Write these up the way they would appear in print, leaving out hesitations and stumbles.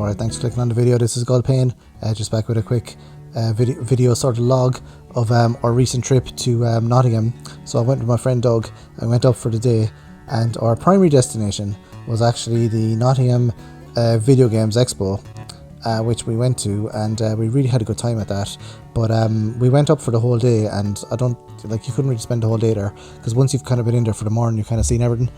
Alright, thanks for clicking on the video. This is Pain, just back with a quick video sort of log of our recent trip to Nottingham. So I went with my friend Doug. I went up for the day, and our primary destination was actually the Nottingham Video Games Expo, which we went to, and we really had a good time at that. But we went up for the whole day, and you couldn't really spend the whole day there, because once you've kind of been in there for the morning, you've kind of seen everything.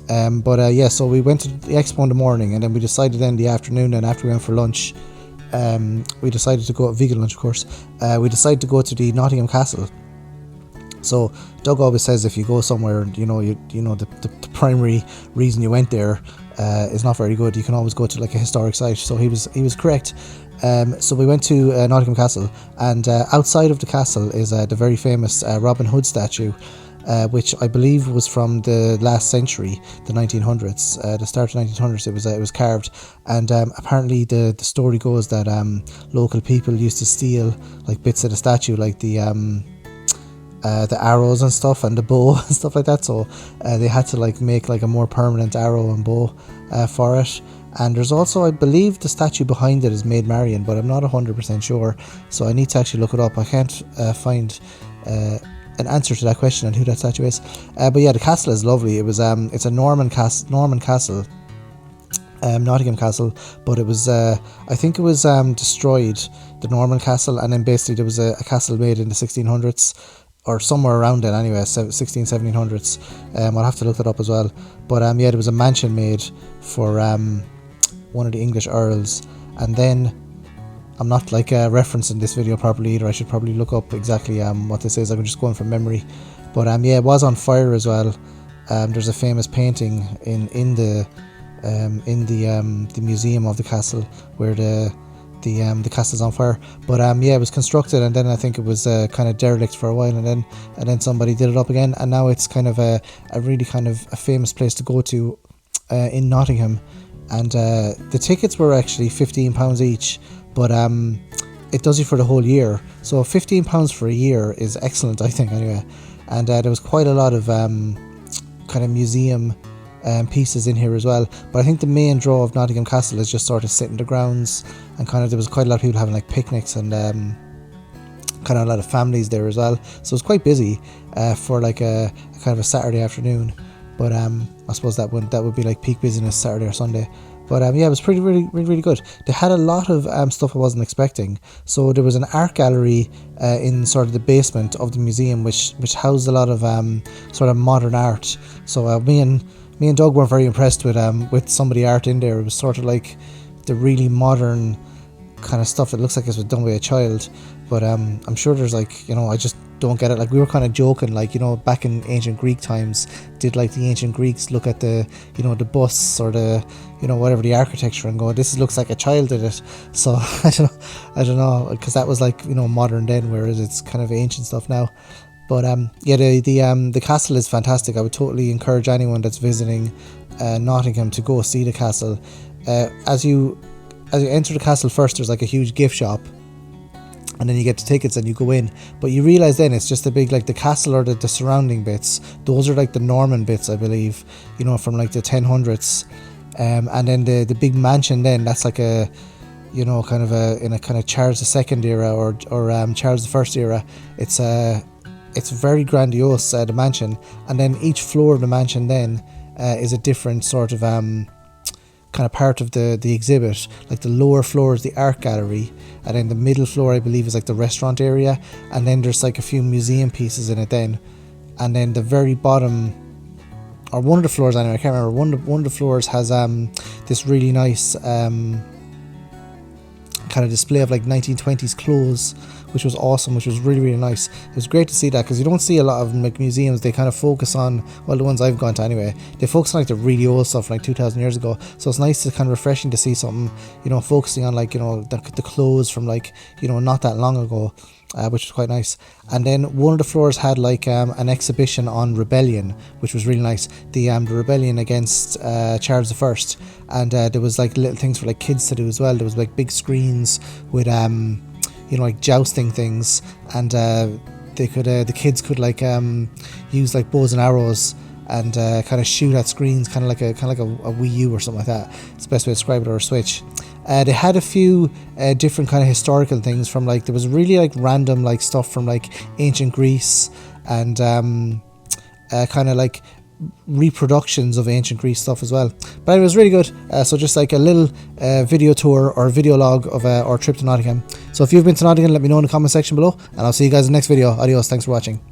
So we went to the expo in the morning, and then we decided in the afternoon, and after we went for lunch, we decided to go, vegan lunch of course, we decided to go to the Nottingham Castle. So Doug always says if you go somewhere, the primary reason you went there is not very good, you can always go to like a historic site. So he was correct. So we went to Nottingham Castle, and outside of the castle is the very famous Robin Hood statue, which I believe was from the last century, the 1900s, the start of 1900s. It was carved, and apparently the story goes that local people used to steal like bits of the statue, like the arrows and stuff, and the bow and stuff like that. So they had to like make like a more permanent arrow and bow for it. And there's also, I believe, the statue behind it is Maid Marian, but I'm not 100% sure. So I need to actually look it up. I can't find an answer to that question on who that statue is. But yeah, the castle is lovely. It was it's a Norman castle, Nottingham Castle, but it was I think it was destroyed, the Norman castle, and then basically there was a castle made in the 1600s or somewhere around then anyway, 1700s. I'll have to look that up as well. But yeah, there was a mansion made for one of the English earls, and then I'm not like referencing this video properly either. I should probably look up exactly what this is. I'm just going from memory. But yeah, it was on fire as well. There's a famous painting in the museum of the castle where the castle's on fire. But yeah, it was constructed, and then I think it was kind of derelict for a while, and then somebody did it up again, and now it's kind of a really kind of a famous place to go to in Nottingham. And the tickets were actually £15 each, but it does you for the whole year. So £15 for a year is excellent, I think, anyway. And there was quite a lot of kind of museum pieces in here as well. But I think the main draw of Nottingham Castle is just sort of sitting the grounds, and kind of there was quite a lot of people having like picnics, and kind of a lot of families there as well. So it was quite busy for like a kind of a Saturday afternoon. But I suppose that would be like peak business Saturday or Sunday. But yeah, it was really good. They had a lot of stuff I wasn't expecting. So there was an art gallery in sort of the basement of the museum, which housed a lot of sort of modern art. So me and Doug weren't very impressed with some of the art in there. It was sort of like the really modern kind of stuff that looks like it was done by a child. But I'm sure there's like, I just don't get it. Like, we were kind of joking, like, back in ancient Greek times, did like the ancient Greeks look at the, the bus or the, whatever, the architecture, and go, this looks like a child did it. So I don't know, because that was like, modern then, whereas it's kind of ancient stuff now. But yeah, the castle is fantastic. I would totally encourage anyone that's visiting Nottingham to go see the castle. As you enter the castle first, there's like a huge gift shop, and then you get the tickets and you go in. But you realise then it's just a big, like, the castle or the surrounding bits, those are like the Norman bits, I believe, from like the 1000s. And then the big mansion then, that's like a, kind of in a kind of Charles II era or Charles I era. It's very grandiose, the mansion. And then each floor of the mansion then is a different sort of kind of part of the exhibit. Like the lower floor is the art gallery, and then the middle floor I believe is like the restaurant area, and then there's like a few museum pieces in it then. And then the very bottom, or one of the floors anyway, I can't remember, one of the floors has this really nice kind of display of like 1920s clothes, which was awesome, which was really nice. It was great to see that, because you don't see a lot of like museums. They kind of focus on, well, the ones I've gone to anyway, they focus on like the really old stuff, like 2,000 years ago. So it's nice to kind of refreshing to see something, focusing on like, the clothes from like, not that long ago, which was quite nice. And then one of the floors had like an exhibition on rebellion, which was really nice. The rebellion against Charles I, and there was like little things for like kids to do as well. There was like big screens with like jousting things, and the kids could like use like bows and arrows and kind of shoot at screens, kind of like a Wii U or something like that. It's the best way to describe it, or a Switch. They had a few different kind of historical things from, like, there was really like random like stuff from like ancient Greece, and kind of like reproductions of ancient Greece stuff as well. But it was really good. So just like a little video tour or video log of our trip to Nottingham. So if you've been to Nottingham, let me know in the comment section below, and I'll see you guys in the next video. Adios, thanks for watching.